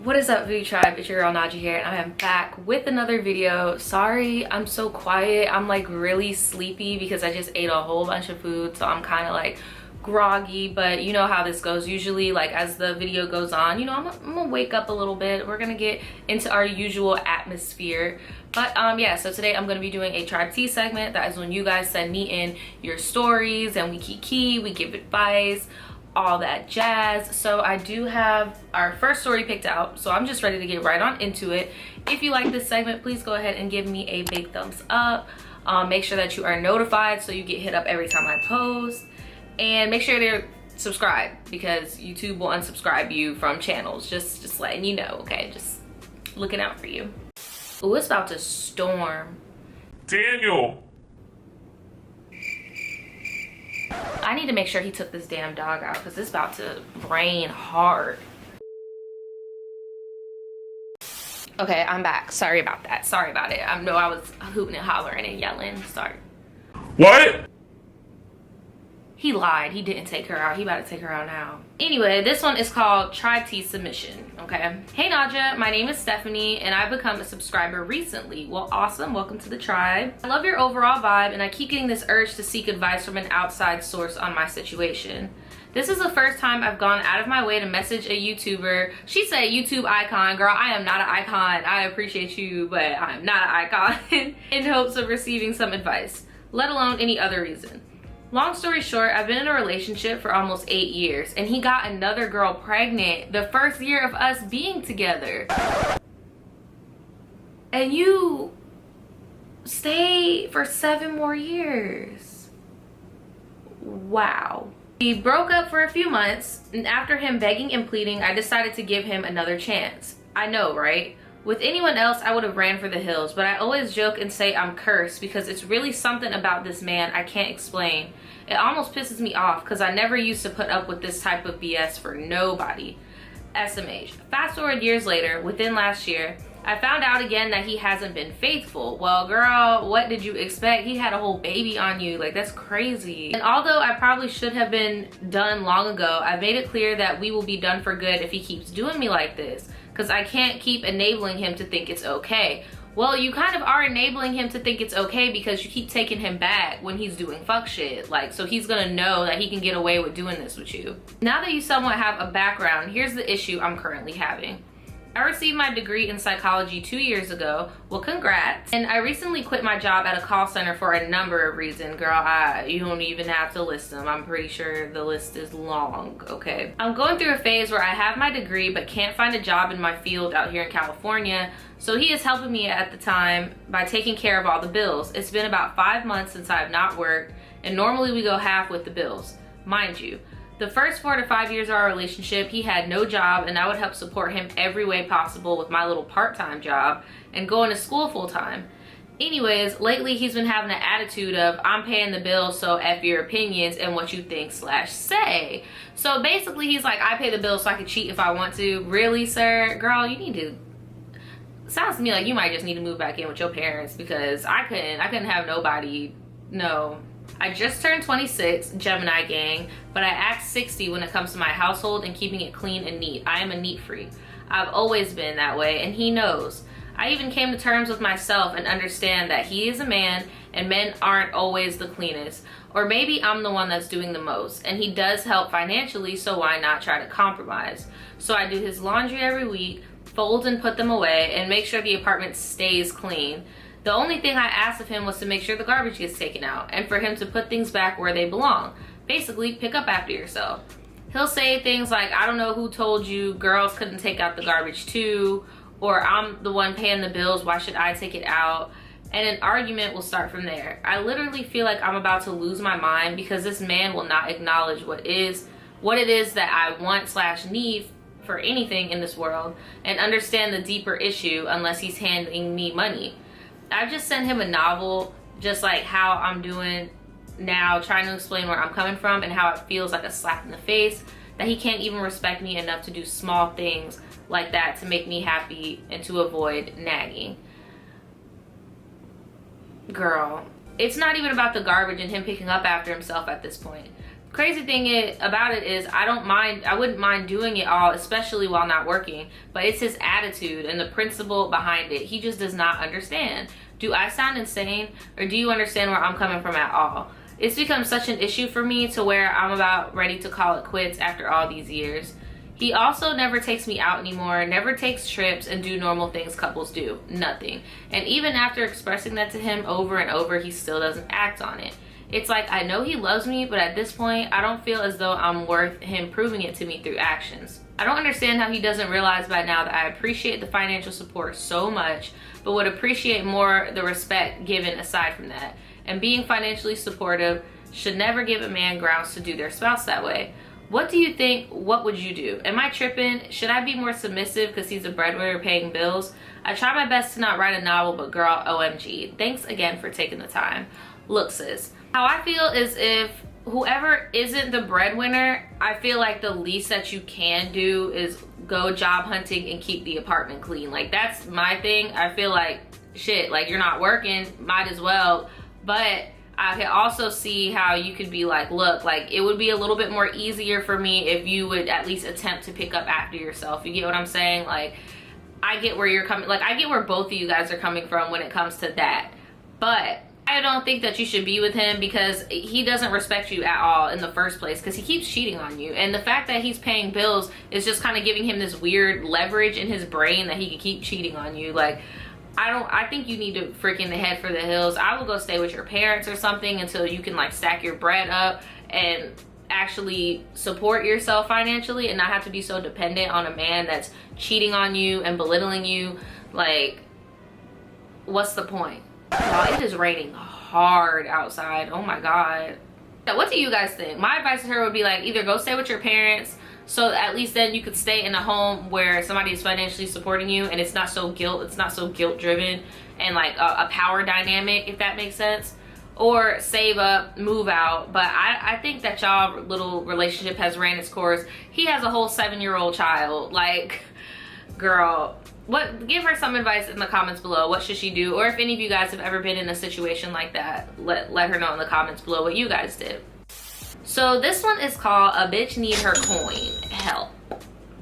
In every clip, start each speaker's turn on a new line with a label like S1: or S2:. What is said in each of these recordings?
S1: What is up, View Tribe? It's your girl Naji here, and I am back with another video. Sorry I'm so quiet. I'm like really sleepy because I just ate a whole bunch of food, so I'm kind of like groggy, but you know how this goes. Usually, like as the video goes on, you know, I'm gonna wake up a little bit. We're gonna get into our usual atmosphere. But yeah, so today I'm gonna be doing a Tribetea segment. That is when you guys send me in your stories and we kiki, we give advice, all that jazz. So I do have our first story picked out, so I'm just ready to get right on into it. If you like this segment, please go ahead and give me a big thumbs up. Make sure that you are notified so you get hit up every time I post, and make sure to subscribe because YouTube will unsubscribe you from channels. Just letting you know, okay? Just looking out for you. Ooh, it's about to storm.
S2: Daniel!
S1: I need to make sure he took this damn dog out because it's about to rain hard. Okay, I'm back. Sorry about that. Sorry about it. I know I was hooting and hollering and yelling. Sorry.
S2: What?
S1: He lied. He didn't take her out. He about to take her out now. Anyway, this one is called Tribetea Submission, okay? Hey Naja, my name is Stephanie and I've become a subscriber recently. Well, awesome. Welcome to the tribe. I love your overall vibe and I keep getting this urge to seek advice from an outside source on my situation. This is the first time I've gone out of my way to message a YouTuber. She said YouTube icon. Girl, I am not an icon. I appreciate you, but I'm not an icon. In hopes of receiving some advice, let alone any other reason. Long story short, I've been in a relationship for almost 8 years and he got another girl pregnant the first year of us being together. And you stayed for 7 more years. Wow. We broke up for a few months, and after him begging and pleading, I decided to give him another chance. I know, right? With anyone else, I would have ran for the hills, but I always joke and say I'm cursed because it's really something about this man I can't explain. It almost pisses me off because I never used to put up with this type of BS for nobody. SMH. Fast forward years later, within last year, I found out again that he hasn't been faithful. Well, girl, what did you expect? He had a whole baby on you. Like, that's crazy. And although I probably should have been done long ago, I made it clear that we will be done for good if he keeps doing me like this, because I can't keep enabling him to think it's okay. Well, you kind of are enabling him to think it's okay because you keep taking him back when he's doing fuck shit. Like, so he's gonna know that he can get away with doing this with you. Now that you somewhat have a background, here's the issue I'm currently having. I received my degree in psychology 2 years ago. Well, congrats. And I recently quit my job at a call center for a number of reasons. Girl, you don't even have to list them. I'm pretty sure the list is long, okay? I'm going through a phase where I have my degree but can't find a job in my field out here in California. So he is helping me at the time by taking care of all the bills. It's been about 5 months since I have not worked, and normally we go half with the bills. Mind you, the first 4 to 5 years of our relationship, he had no job and I would help support him every way possible with my little part-time job and going to school full-time. Anyways, lately he's been having an attitude of, I'm paying the bills, so F your opinions and what you think / say. So basically he's like, I pay the bills so I can cheat if I want to. Really, sir? Girl, you need to... Sounds to me like you might just need to move back in with your parents because I couldn't have nobody. No. I just turned 26, Gemini gang, but I act 60 when it comes to my household and keeping it clean and neat. I am a neat freak. I've always been that way and he knows. I even came to terms with myself and understand that he is a man and men aren't always the cleanest. Or maybe I'm the one that's doing the most and he does help financially, so why not try to compromise? So I do his laundry every week, fold and put them away, and make sure the apartment stays clean. The only thing I asked of him was to make sure the garbage gets taken out and for him to put things back where they belong. Basically, pick up after yourself. He'll say things like, I don't know who told you girls couldn't take out the garbage too, or I'm the one paying the bills, why should I take it out? And an argument will start from there. I literally feel like I'm about to lose my mind because this man will not acknowledge what it is that I want / need for anything in this world and understand the deeper issue unless he's handing me money. I've just sent him a novel, just like how I'm doing now, trying to explain where I'm coming from and how it feels like a slap in the face that he can't even respect me enough to do small things like that to make me happy and to avoid nagging. Girl, it's not even about the garbage and him picking up after himself at this point. Crazy thing about it is I wouldn't mind doing it all, especially while not working, but it's his attitude and the principle behind it. He just does not understand. Do I sound insane, or do you understand where I'm coming from at all? It's become such an issue for me to where I'm about ready to call it quits after all these years. He also never takes me out anymore, never takes trips and do normal things couples do. Nothing. And even after expressing that to him over and over, he still doesn't act on it. It's like, I know he loves me, but at this point, I don't feel as though I'm worth him proving it to me through actions. I don't understand how he doesn't realize by now that I appreciate the financial support so much, but would appreciate more the respect given aside from that. And being financially supportive should never give a man grounds to do their spouse that way. What do you think? What would you do? Am I tripping? Should I be more submissive because he's a breadwinner paying bills? I try my best to not write a novel, but girl, OMG. Thanks again for taking the time. Look, sis, how I feel is if whoever isn't the breadwinner, I feel like the least that you can do is go job hunting and keep the apartment clean. Like, that's my thing. I feel like, shit, like, you're not working, might as well. But I can also see how you could be like, look, like, it would be a little bit more easier for me if you would at least attempt to pick up after yourself. You get what I'm saying? Like, I get where you're coming, like, I get where both of you guys are coming from when it comes to that. But I don't think that you should be with him because he doesn't respect you at all in the first place, because he keeps cheating on you. And the fact that he's paying bills is just kind of giving him this weird leverage in his brain that he can keep cheating on you. Like, I think you need to freaking head for the hills. I will go stay with your parents or something until you can, like, stack your bread up and actually support yourself financially and not have to be so dependent on a man that's cheating on you and belittling you. Like, what's the point? Y'all, it is raining hard outside. Oh my god. What do you guys think? My advice to her would be, like, either go stay with your parents, so at least then you could stay in a home where somebody is financially supporting you and it's not so guilt driven and like a power dynamic, if that makes sense. Or save up, move out. But I think that y'all little relationship has ran its course. He has a whole 7-year-old child. Like, girl, give her some advice in the comments below. What should she do? Or if any of you guys have ever been in a situation like that, let her know in the comments below what you guys did. So this one is called A Bitch Need Her Coin. Help.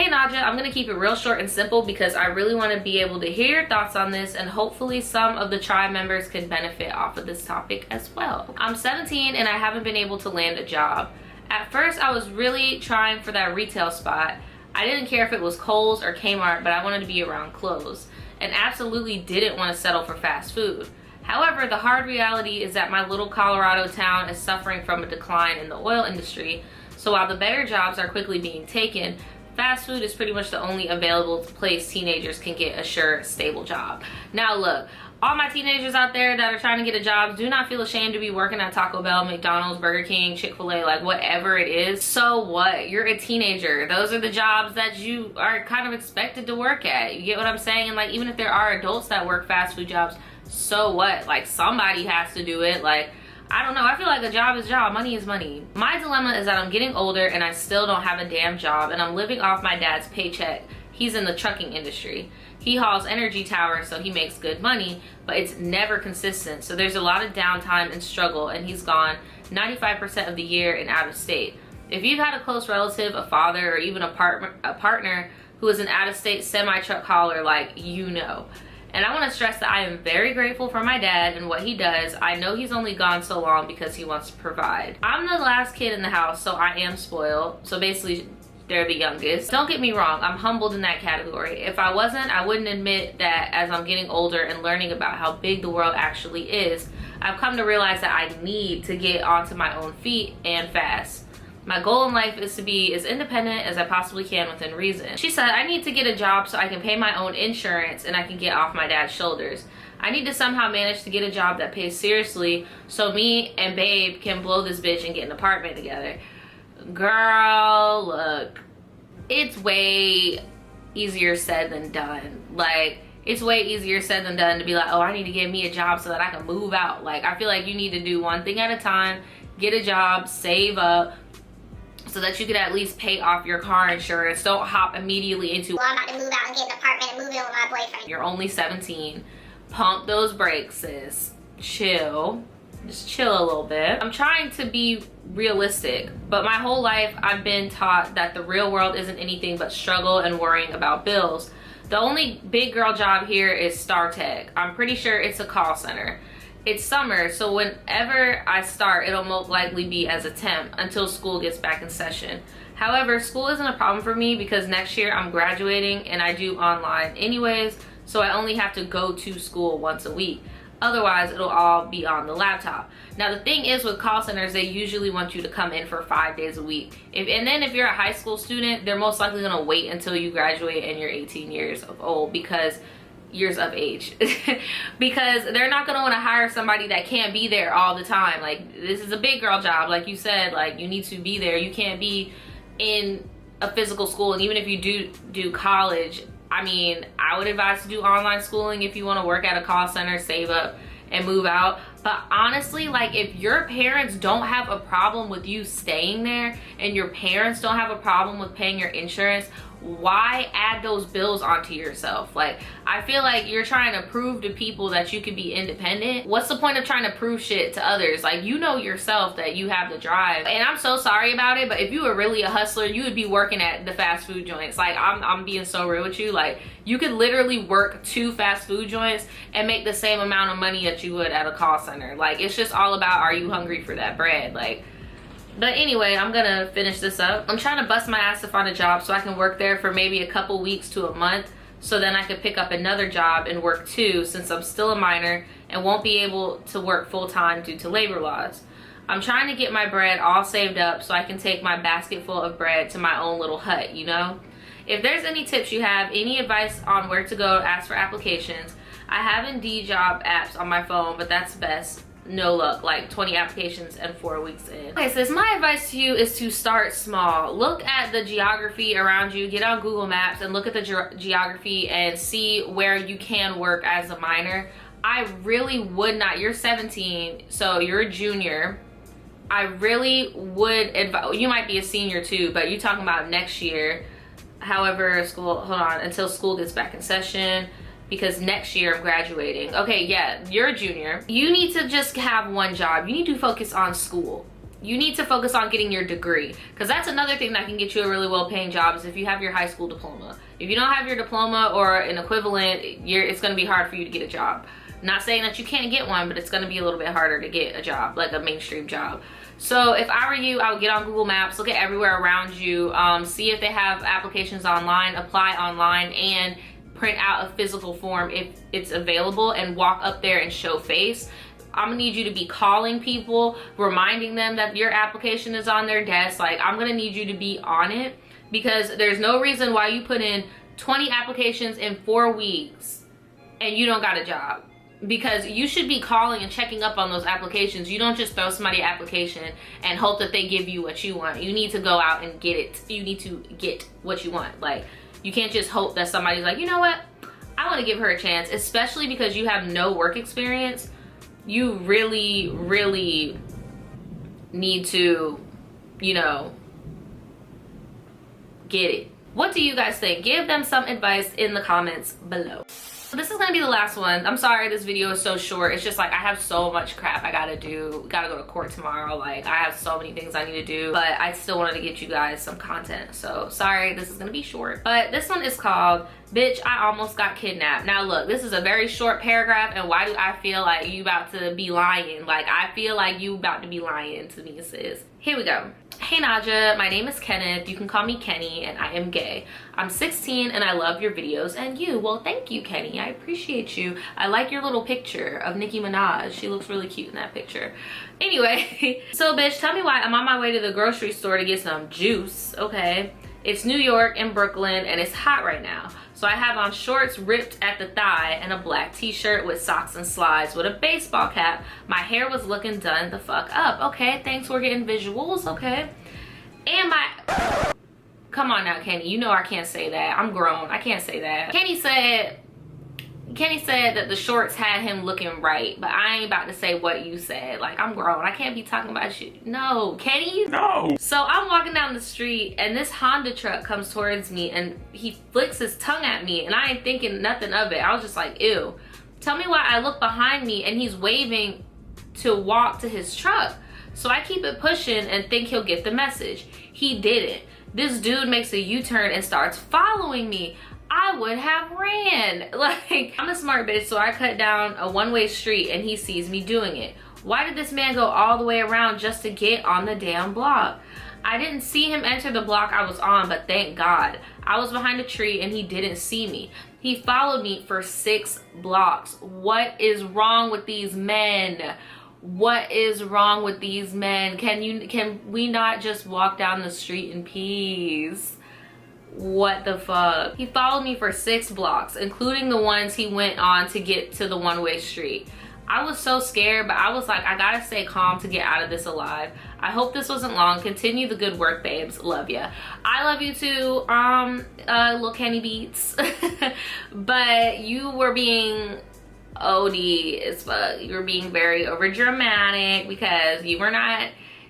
S1: Hey Nadja, I'm gonna keep it real short and simple because I really want to be able to hear your thoughts on this, and hopefully some of the tribe members can benefit off of this topic as well. I'm 17 and I haven't been able to land a job. At first I was really trying for that retail spot. I didn't care if it was Kohl's or Kmart, but I wanted to be around clothes, and absolutely didn't want to settle for fast food. However, the hard reality is that my little Colorado town is suffering from a decline in the oil industry, so while the better jobs are quickly being taken, fast food is pretty much the only available place teenagers can get a sure, stable job. Now look, all my teenagers out there that are trying to get a job, do not feel ashamed to be working at Taco Bell, McDonald's, Burger King, Chick-fil-A, like whatever it is. So what? You're a teenager. Those are the jobs that you are kind of expected to work at. You get what I'm saying? And like, even if there are adults that work fast food jobs, so what? Like, somebody has to do it. Like, I don't know. I feel like a job is a job. Money is money. My dilemma is that I'm getting older and I still don't have a damn job, and I'm living off my dad's paycheck. He's in the trucking industry. He hauls energy towers, so he makes good money, but it's never consistent. So there's a lot of downtime and struggle, and he's gone 95% of the year and out of state. If you've had a close relative, a father, or even a partner who is an out-of-state semi-truck hauler, like, you know. And I want to stress that I am very grateful for my dad and what he does. I know he's only gone so long because he wants to provide. I'm the last kid in the house, so I am spoiled. So basically, they're the youngest. Don't get me wrong, I'm humbled in that category. If I wasn't, I wouldn't admit that as I'm getting older and learning about how big the world actually is, I've come to realize that I need to get onto my own feet and fast. My goal in life is to be as independent as I possibly can within reason. She said, I need to get a job so I can pay my own insurance and I can get off my dad's shoulders. I need to somehow manage to get a job that pays seriously so me and babe can blow this bitch and get an apartment together. Girl, look, it's way easier said than done. Like, it's way easier said than done to be like, oh, I need to get me a job so that I can move out. Like, I feel like you need to do one thing at a time, get a job, save up, so that you could at least pay off your car insurance. Don't hop immediately into,
S3: well, I'm about to move out and get an apartment and move in with my boyfriend.
S1: You're only 17. Pump those brakes, sis. Chill. just chill a little bit. I'm trying to be realistic, but my whole life I've been taught that the real world isn't anything but struggle and worrying about bills. The only big girl job here is StarTech. I'm pretty sure it's a call center. It's summer, so whenever I start, it'll most likely be as a temp until school gets back in session. However, school isn't a problem for me because next year I'm graduating and I do online anyways, so I only have to go to school once a week. Otherwise, it'll all be on the laptop. Now, the thing is with call centers, they usually want you to come in for 5 days a week. And then if you're a high school student, they're most likely gonna wait until you graduate and you're 18 years old years of age because they're not gonna want to hire somebody that can't be there all the time. Like, this is a big girl job, like you said. Like, you need to be there. You can't be in a physical school. And even if you do college, I mean, I would advise to do online schooling if you want to work at a call center, save up and move out. But honestly, like, if your parents don't have a problem with you staying there and your parents don't have a problem with paying your insurance, why add those bills onto yourself? Like, I feel like you're trying to prove to people that you can be independent. What's the point of trying to prove shit to others? Like, you know yourself that you have the drive. And I'm so sorry about it, but if you were really a hustler, you would be working at the fast food joints. Like, I'm being so real with you. Like, you could literally work 2 fast food joints and make the same amount of money that you would at a call center. Like, it's just all about, are you hungry for that bread? Like, but anyway, I'm gonna finish this up. I'm trying to bust my ass to find a job so I can work there for maybe a couple weeks to a month, so then I could pick up another job and work too, since I'm still a minor and won't be able to work full-time due to labor laws. I'm trying to get my bread all saved up so I can take my basket full of bread to my own little hut, you know? If there's any tips you have, any advice on where to go to ask for applications, I have Indeed job apps on my phone, but that's best. No luck, like 20 applications and 4 weeks in. Okay, sis, my advice to you is to start small. Look at the geography around you, get on Google Maps and look at the geography and see where you can work as a minor. I really would not, you're 17, so you're a junior. I really would advise, you might be a senior too, but you're talking about next year. However, until school gets back in session, because next year I'm graduating. Okay, yeah, you're a junior. You need to just have one job. You need to focus on school. You need to focus on getting your degree, because that's another thing that can get you a really well-paying job is if you have your high school diploma. If you don't have your diploma or an equivalent, it's gonna be hard for you to get a job. Not saying that you can't get one, but it's gonna be a little bit harder to get a job, like a mainstream job. So if I were you, I would get on Google Maps, look at everywhere around you, see if they have applications online, apply online, and print out a physical form if it's available and walk up there and show face. I'm gonna need you to be calling people, reminding them that your application is on their desk. Like, I'm gonna need you to be on it, because there's no reason why you put in 20 applications in 4 weeks and you don't got a job. Because you should be calling and checking up on those applications. You don't just throw somebody an application and hope that they give you what you want. You need to go out and get it. You need to get what you want. Like, you can't just hope that somebody's like, you know what, I want to give her a chance, especially because you have no work experience. You really, really need to, you know, get it. What do you guys think? Give them some advice in the comments below. This is gonna be the last one. I'm sorry this video is so short. It's just like I have so much crap I gotta do. Gotta go to court tomorrow. Like, I have so many things I need to do, but I still wanted to get you guys some content. So sorry this is gonna be short. But this one is called Bitch, I Almost Got Kidnapped. Now look, this is a very short paragraph, and why do I feel like you about to be lying? Like, I feel like you about to be lying to me, sis. Here we go. Hey Naja, my name is Kenneth. You can call me Kenny, and I am gay. I'm 16 and I love your videos and you. Well, thank you, Kenny. I appreciate you. I like your little picture of Nicki Minaj. She looks really cute in that picture. Anyway, so bitch, tell me why I'm on my way to the grocery store to get some juice. Okay, it's New York and Brooklyn and it's hot right now. So I have on shorts ripped at the thigh and a black t-shirt with socks and slides with a baseball cap. My hair was looking done the fuck up. Okay, thanks, we're getting visuals, okay. And my, come on now, Kenny, you know I can't say that. I'm grown, I can't say that. Kenny said that the shorts had him looking right, but I ain't about to say what you said. Like, I'm grown, I can't be talking about you. No, Kenny.
S2: No.
S1: So I'm walking down the street and this Honda truck comes towards me and he flicks his tongue at me and I ain't thinking nothing of it. I was just like, ew. Tell me why I look behind me and he's waving to walk to his truck. So I keep it pushing and think he'll get the message. He didn't. This dude makes a U-turn and starts following me. I would have ran. Like, I'm a smart bitch, so I cut down a one-way street and he sees me doing it. Why did this man go all the way around just to get on the damn block? I didn't see him enter the block I was on, but thank God. I was behind a tree and he didn't see me. He followed me for 6 blocks. What is wrong with these men? What is wrong with these men? Can we not just walk down the street in peace? What the fuck? He followed me for 6 blocks, including the ones he went on to get to the one-way street. I was so scared, but I was like, I gotta stay calm to get out of this alive. I hope this wasn't long. Continue the good work, babes. Love ya. I love you too, Lil Kenny Beats. But you were being OD as fuck. You were being very over dramatic because you were not,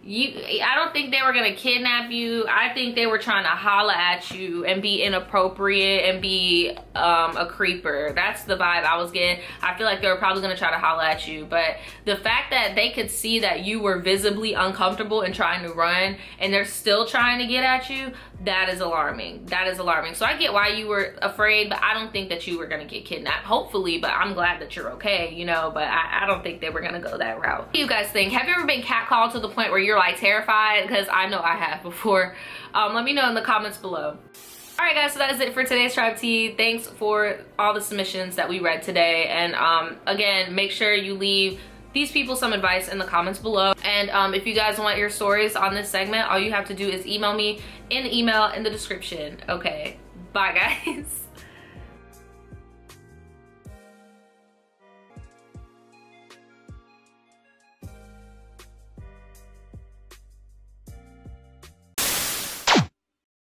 S1: I don't think they were gonna kidnap you. I think they were trying to holla at you and be inappropriate and be a creeper. That's the vibe I was getting. I feel like they were probably gonna try to holla at you, but the fact that they could see that you were visibly uncomfortable and trying to run and they're still trying to get at you, that is alarming. That is alarming. So I get why you were afraid, but I don't think that you were gonna get kidnapped. Hopefully, but I'm glad that you're okay, you know, but I don't think they were gonna go that route. What do you guys think? Have you ever been catcalled to the point where you're like terrified? Because I know I have before. Let me know in the comments below. All right, guys, so that is it for today's Tribe Tea. Thanks for all the submissions that we read today. And again, make sure you leave these people some advice in the comments below. And if you guys want your stories on this segment, all you have to do is email me in the email in the description. Okay, bye guys.